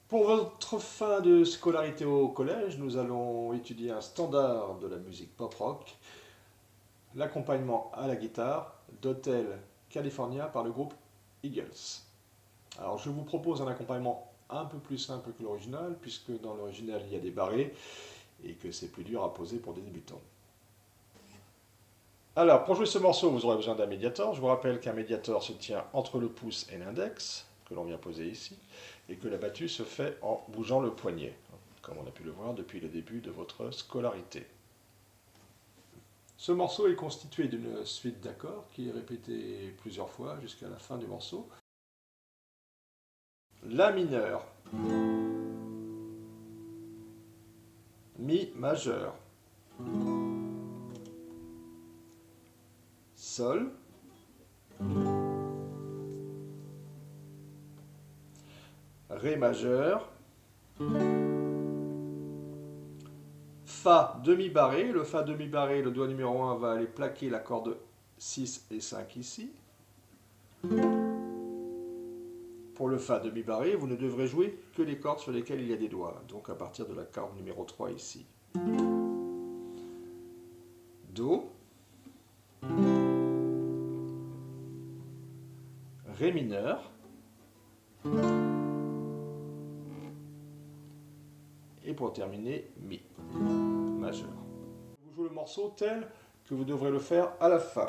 Pour votre fin de scolarité au collège, nous allons étudier un standard de la musique pop-rock, l'accompagnement à la guitare d'Hotel California par le groupe Eagles. Alors je vous propose un accompagnement un peu plus simple que l'original, puisque dans l'original il y a des barrés et que c'est plus dur à poser pour des débutants. Alors pour jouer ce morceau, vous aurez besoin d'un médiator. Je vous rappelle qu'un médiator se tient entre le pouce et l'index, que l'on vient poser ici, et que la battue se fait en bougeant le poignet, comme on a pu le voir depuis le début de votre scolarité. Ce morceau est constitué d'une suite d'accords qui est répétée plusieurs fois jusqu'à la fin du morceau. La mineur, mi majeur, sol, ré majeur, fa demi-barré. Le fa demi-barré, le doigt numéro 1 va aller plaquer la corde 6 et 5 ici. Pour le fa demi-barré, vous ne devrez jouer que les cordes sur lesquelles il y a des doigts. Donc à partir de la corde numéro 3 ici. Do, ré mineur, et pour terminer, mi majeur. Vous jouez le morceau tel que vous devrez le faire à la fin.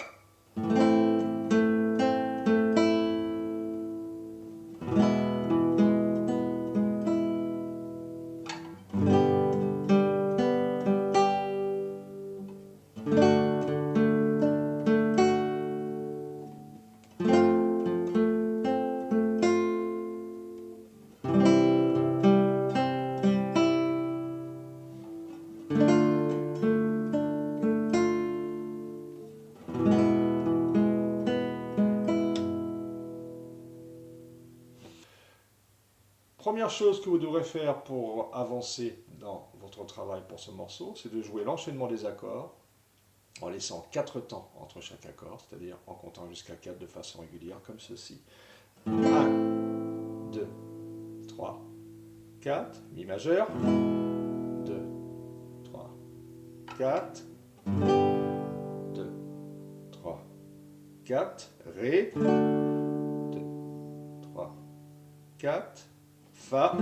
Première chose que vous devrez faire pour avancer dans votre travail pour ce morceau, c'est de jouer l'enchaînement des accords en laissant 4 temps entre chaque accord, c'est-à-dire en comptant jusqu'à 4 de façon régulière comme ceci. 1, 2, 3, 4, mi majeur, 2, 3, 4, 2, 3, 4, ré, 2, 3, 4, fa,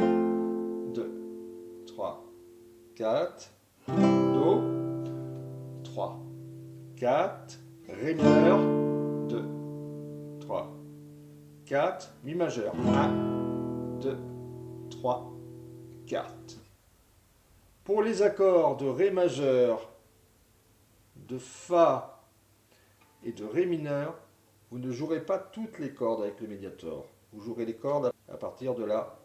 2, 3, 4, do, 3, 4, ré mineur, 2, 3, 4, mi majeur, 1, 2, 3, 4. Pour les accords de ré majeur, de fa et de ré mineur, vous ne jouerez pas toutes les cordes avec le médiator. Vous jouerez les cordes à partir de la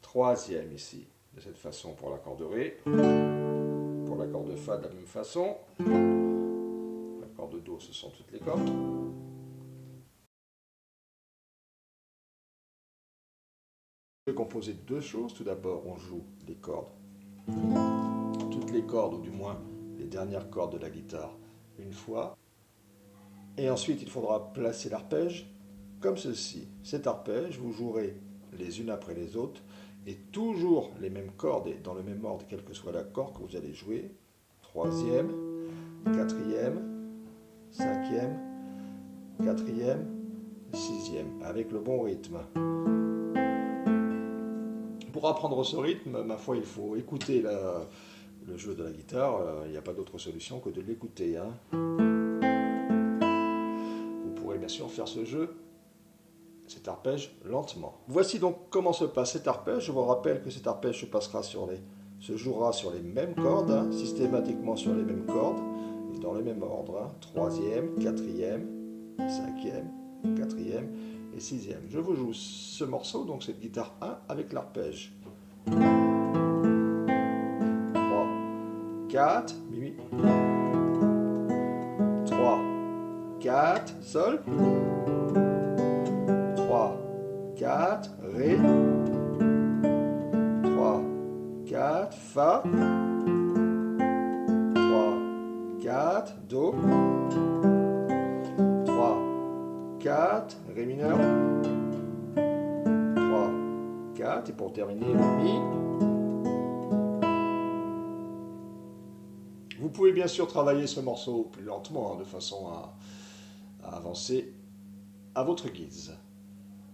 troisième ici, de cette façon pour l'accord de ré, pour l'accord de fa de la même façon, l'accord de do ce sont toutes les cordes. Je vais composer deux choses. Tout d'abord, on joue les cordes, toutes les cordes, ou du moins les dernières cordes de la guitare, une fois. Et ensuite, il faudra placer l'arpège comme ceci. Cet arpège, vous jouerez les unes après les autres, et toujours les mêmes cordes, et dans le même ordre, quel que soit l'accord que vous allez jouer. Troisième, quatrième, cinquième, quatrième, sixième, avec le bon rythme. Pour apprendre ce rythme, ma foi, il faut écouter le jeu de la guitare. Il n'y a pas d'autre solution que de l'écouter. Vous pourrez bien sûr faire ce jeu, cet arpège, lentement. Voici donc comment se passe cet arpège. Je vous rappelle que cet arpège se jouera sur les mêmes cordes, systématiquement sur les mêmes cordes, et dans le même ordre. Troisième, quatrième, cinquième, quatrième et sixième. Je vous joue ce morceau, donc cette guitare 1, avec l'arpège. 3, 4, mi, 3, 4, sol, 3, 4, ré, 3, 4, fa, 3, 4, do, 3, 4, ré mineur, 3, 4, 4 et pour terminer le Mi. Vous pouvez bien sûr travailler ce morceau plus lentement, hein, de façon à avancer à votre guise.